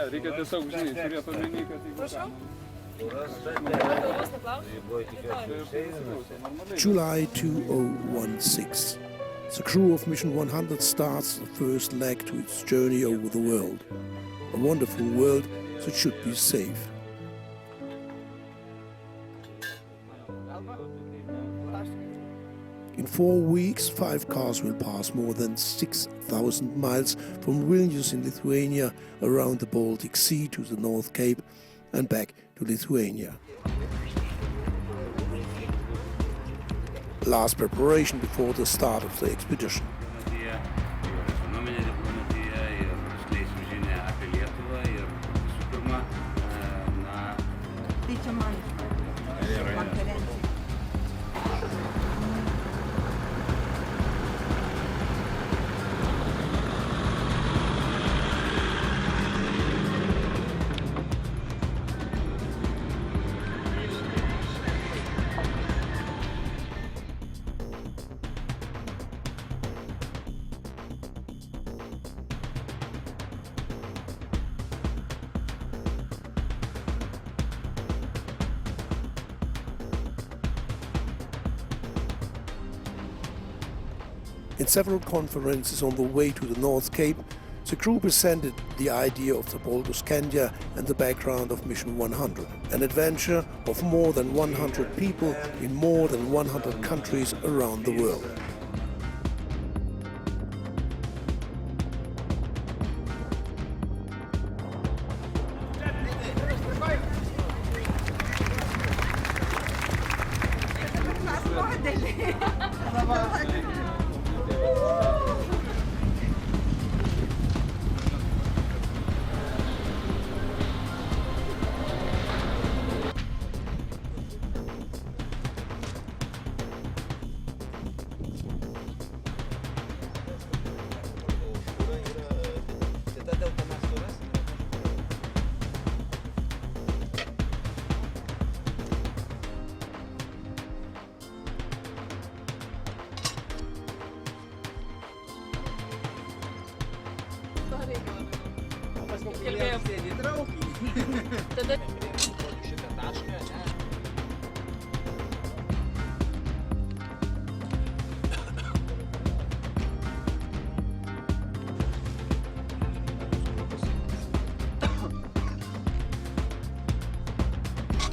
Ne, reikia tiesiog, žinai, turėti omeny, kad jeigu ką. July 2016. The crew of Mission 100 starts the first leg to its journey over the world. A wonderful world that should be safe. In 4 weeks, 5 cars will pass more than 6,000 miles from Vilnius in Lithuania around the Baltic Sea to the Northcape and back to Lithuania. Last preparation before the start of the expedition. In several conferences on the way to the Northcape, the crew presented the idea of the Baltoscandia and the background of Mission 100, an adventure of more than 100 people in more than 100 countries around the world.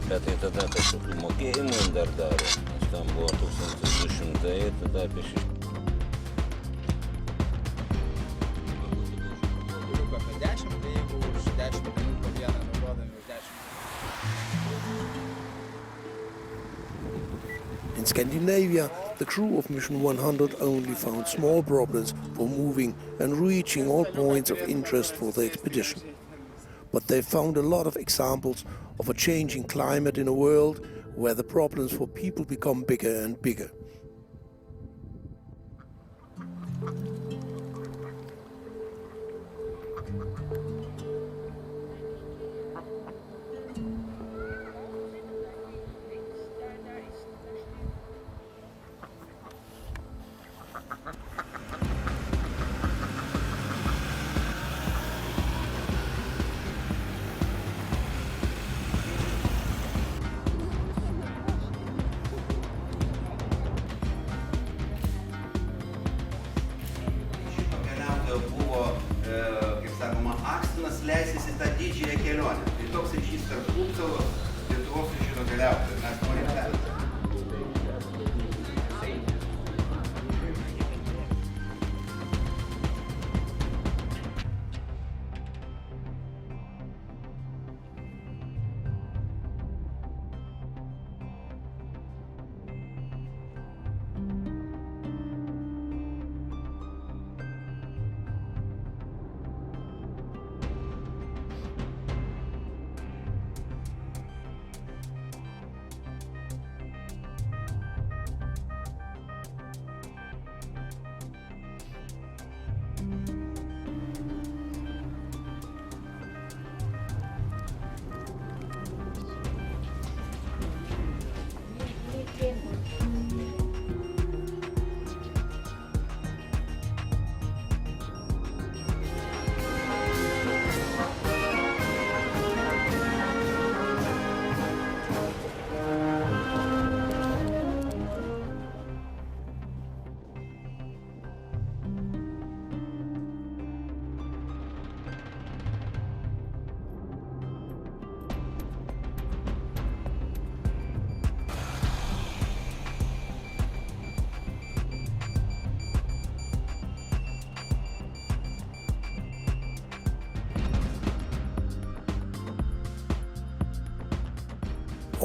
Bet tai tada kažkokių mokėjimų dar darė, nes tam buvo 1200, tada apie 6. Apie 10, tai jeigu už 10 minutų vieną naudodami už 10. In Scandinavia, the crew of Mission 100 only found small problems for moving and reaching all points of interest for the expedition. But they found a lot of examples of a changing climate in a world where the problems for people become bigger and bigger. Buvo, kaip sakoma, akstinas leisis į tą didžiąją kelionę. Tai toks ryšys tarp Kultuvos, Lietuvos ir šito keliautojų. Mes norim perėti.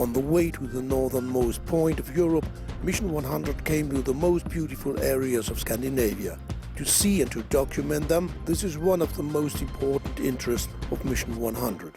On the way to the northernmost point of Europe, Mission 100 came to the most beautiful areas of Scandinavia. To see and to document them, this is one of the most important interests of Mission 100.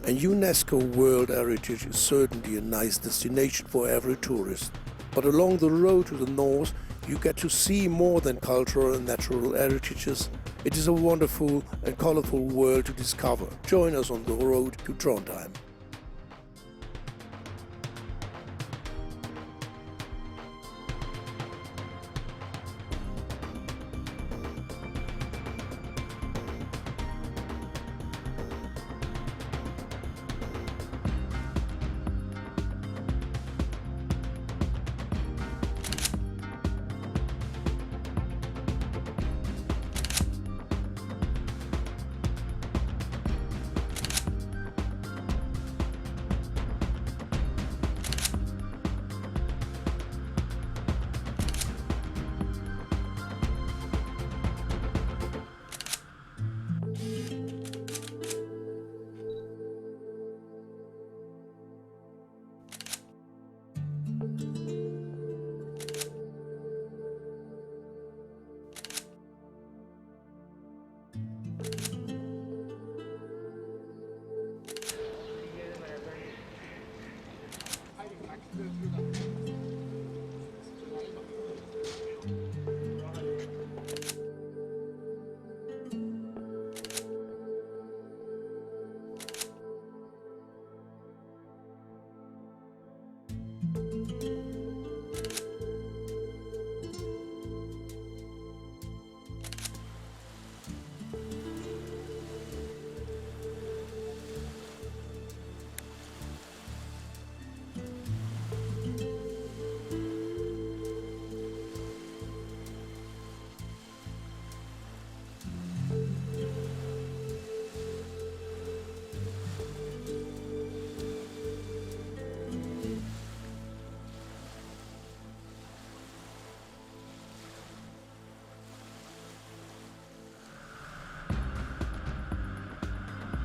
And UNESCO World Heritage is certainly a nice destination for every tourist. But along the road to the north, you get to see more than cultural and natural heritages. It is a wonderful and colorful world to discover. Join us on the road to Trondheim.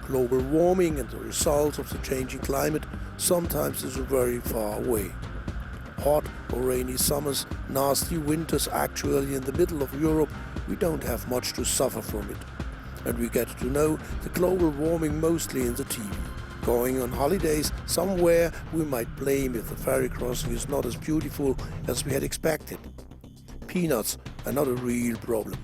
Global warming and the results of the changing climate sometimes is very far away. Hot or rainy summers, nasty winters actually in the middle of Europe, we don't have much to suffer from it. And we get to know the global warming mostly in the TV. Going on holidays somewhere we might blame if the ferry crossing is not as beautiful as we had expected. Peanuts are not a real problem.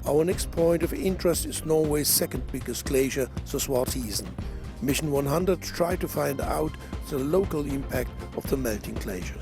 Our next point of interest is Norway's second biggest glacier, the Svartisen. Mission 100 tried to find out the local impact of the melting glacier.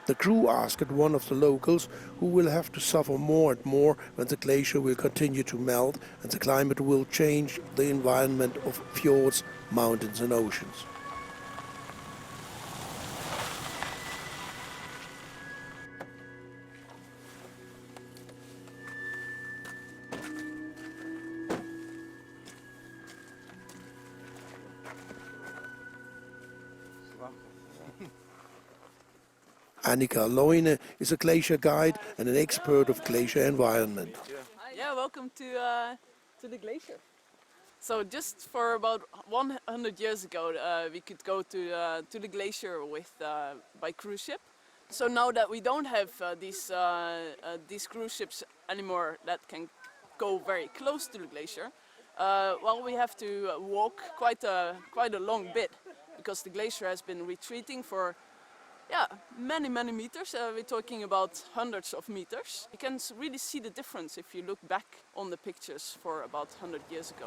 The crew asked one of the locals who will have to suffer more and more when the glacier will continue to melt and the climate will change the environment of fjords, mountains and oceans. Annika Loine is a glacier guide and an expert of glacier environment. Yeah, welcome to the glacier. So just for about 100 years ago, we could go to the glacier with by cruise ship. So now that we don't have these cruise ships anymore that can go very close to the glacier, well, we have to walk quite a long bit because the glacier has been retreating for many meters. We're talking about hundreds of meters. You can really see the difference if you look back on the pictures for about 100 years ago.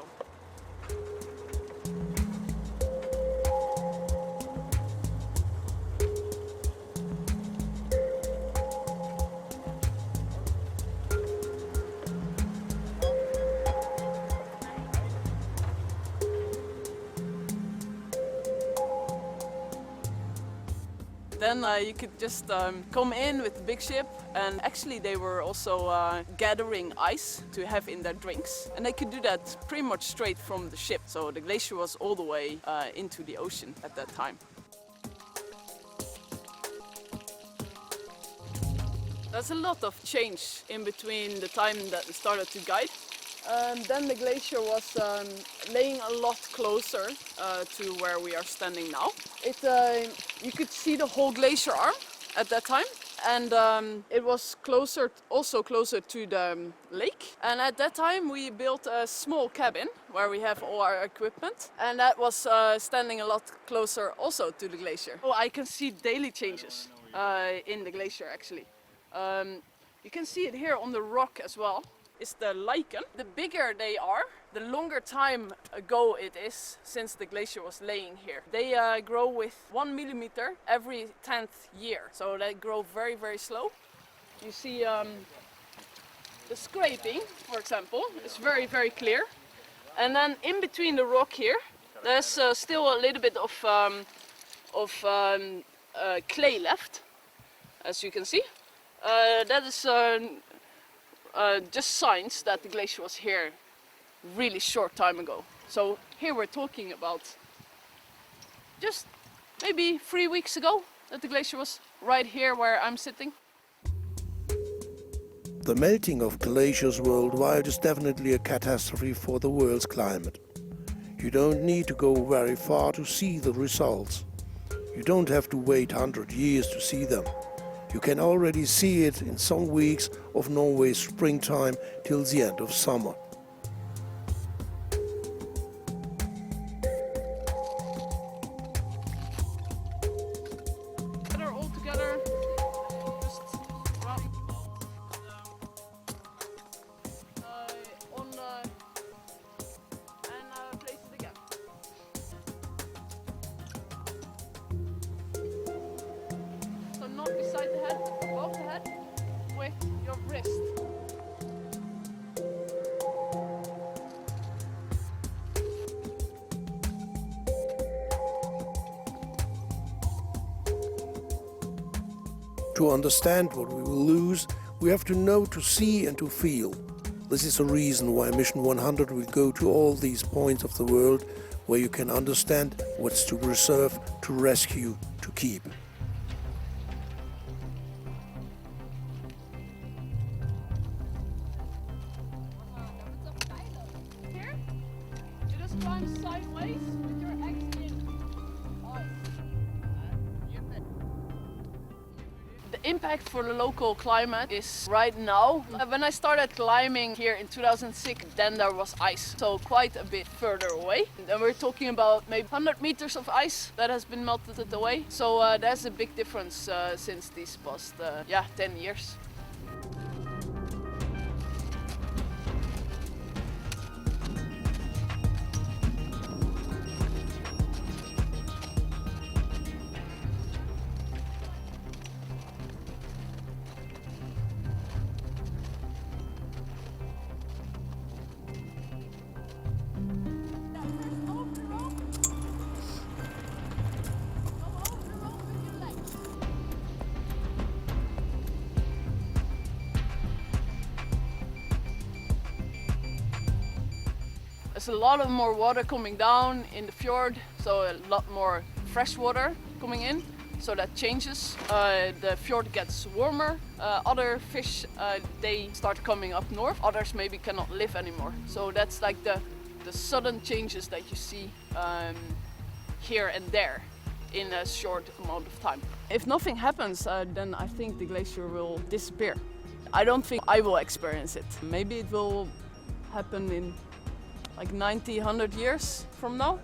Then you could just come in with the big ship, and actually they were also gathering ice to have in their drinks, and they could do that pretty much straight from the ship. So the glacier was all the way into the ocean at that time. There's a lot of change in between the time that we started to guide. Then the glacier was laying a lot closer to where we are standing now. You could see the whole glacier arm at that time, and it was also closer to the lake. And at that time we built a small cabin where we have all our equipment, and that was standing a lot closer also to the glacier. Oh, I can see daily changes in the glacier actually. You can see it here on the rock as well. Is the lichen. The bigger they are, the longer time ago it is since the glacier was laying here. They grow with 1 millimeter every 10th year, so they grow very slow. You see the scraping, for example, is very clear. And then in between the rock here, there's still a little bit of clay left, as you can see. That is just signs that the glacier was here really short time ago. So here we're talking about just maybe 3 weeks ago that the glacier was right here where I'm sitting. The melting of glaciers worldwide is definitely a catastrophe for the world's climate. You don't need to go very far to see the results. You don't have to wait 100 years to see them. You can already see it in some weeks of Norway's springtime till the end of summer. All together, just rub on and place it again. So not beside the head, above the head, with your wrist. To understand what we will lose, we have to know, to see and to feel. This is the reason why Mission 100 will go to all these points of the world where you can understand what's to preserve, to rescue, to keep. Here, you just climb sideways with your eggs in. The impact for the local climate is right now. When I started climbing here in 2006, then there was ice, so quite a bit further away. And we're talking about maybe 100 meters of ice that has been melted away. So that's a big difference since these past 10 years. There's a lot of more water coming down in the fjord, so a lot more fresh water coming in, so that changes. The fjord gets warmer, other fish they start coming up north, others maybe cannot live anymore. So that's like the sudden changes that you see here and there in a short amount of time. If nothing happens, then I think the glacier will disappear. I don't think I will experience it. Maybe it will happen in like 90, 100 years from now.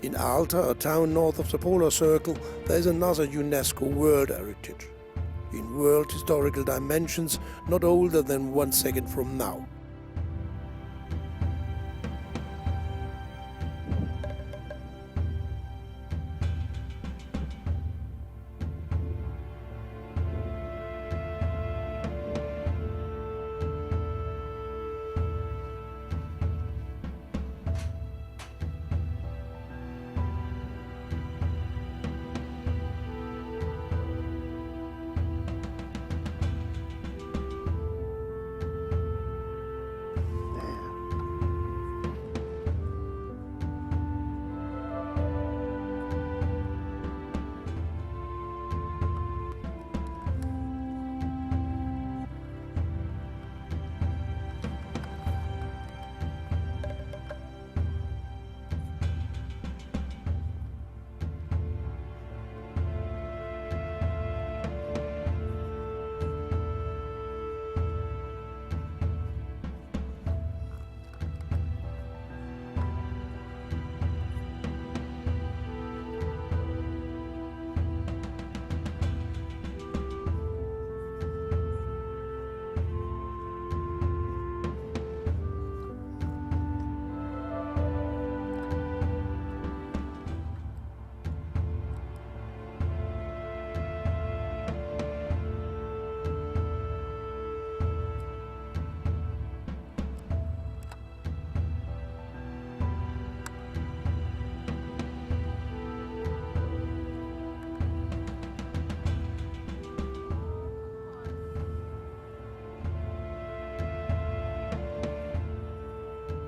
In Alta, a town north of the polar circle, there is another UNESCO World Heritage. In world historical dimensions, not older than 1 second from now.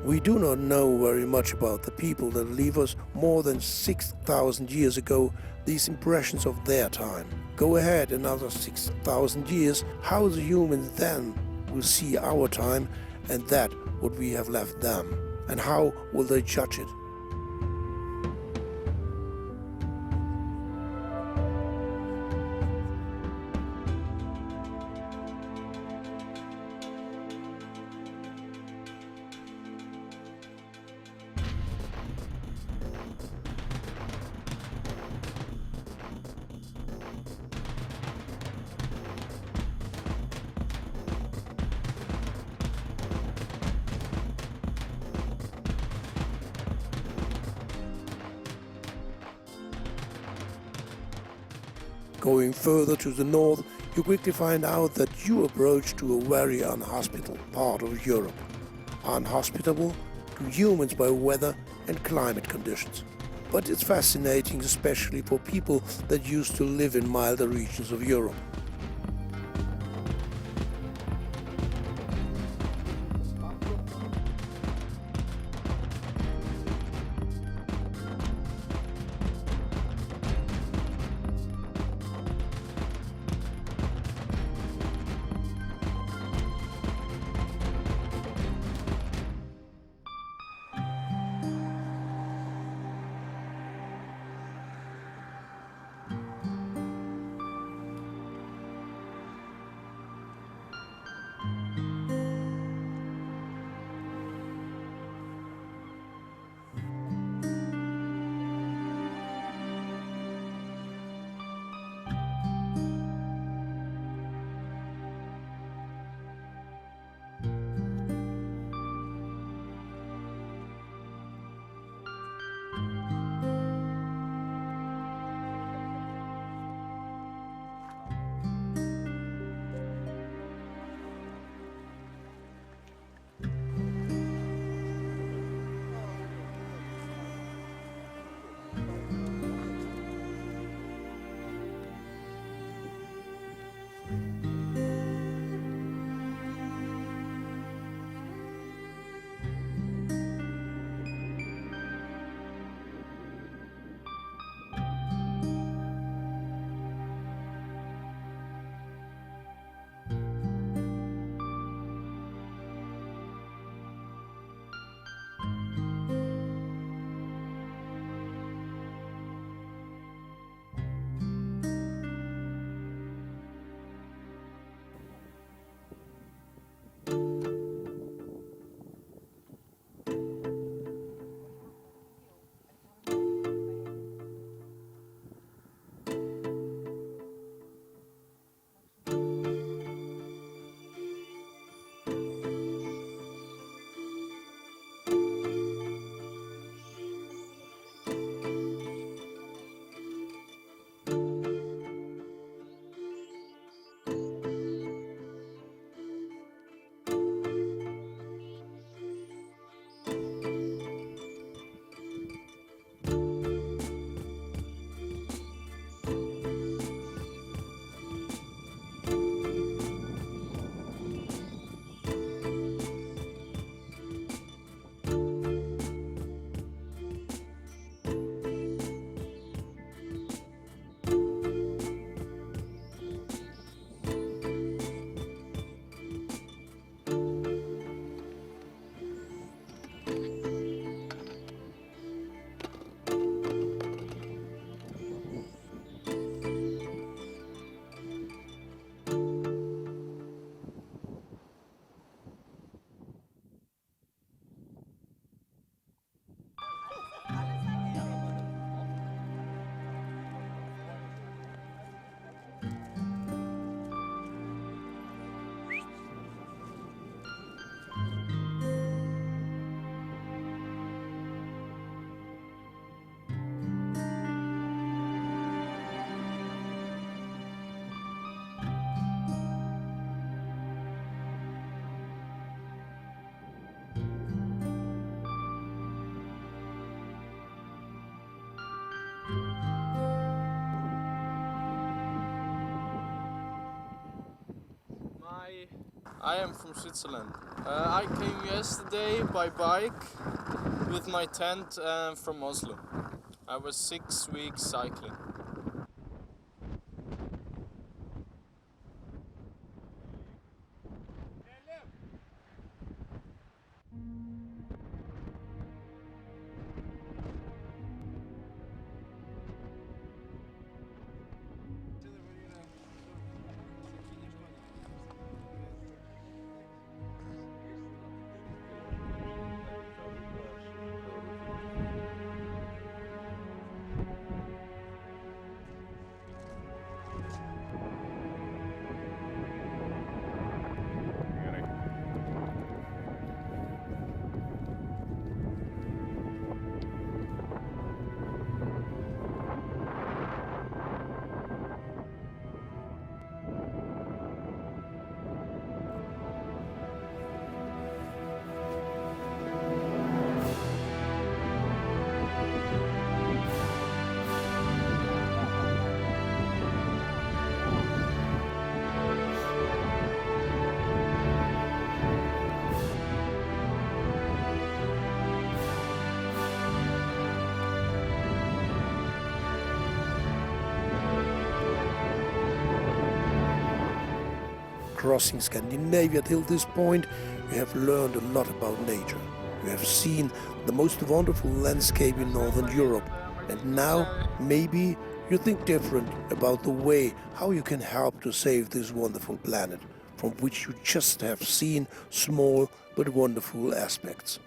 We do not know very much about the people that leave us more than 6,000 years ago these impressions of their time. Go ahead another 6,000 years, how the humans then will see our time and that what we have left them, and how will they judge it? Going further to the north, you quickly find out that you approach to a very unhospitable part of Europe. Unhospitable to humans by weather and climate conditions. But it's fascinating, especially for people that used to live in milder regions of Europe. I am from Switzerland. I came yesterday by bike with my tent from Oslo. I was 6 weeks cycling. Crossing Scandinavia till this point, you have learned a lot about nature. You have seen the most wonderful landscape in Northern Europe, and now maybe you think different about the way how you can help to save this wonderful planet, from which you just have seen small but wonderful aspects.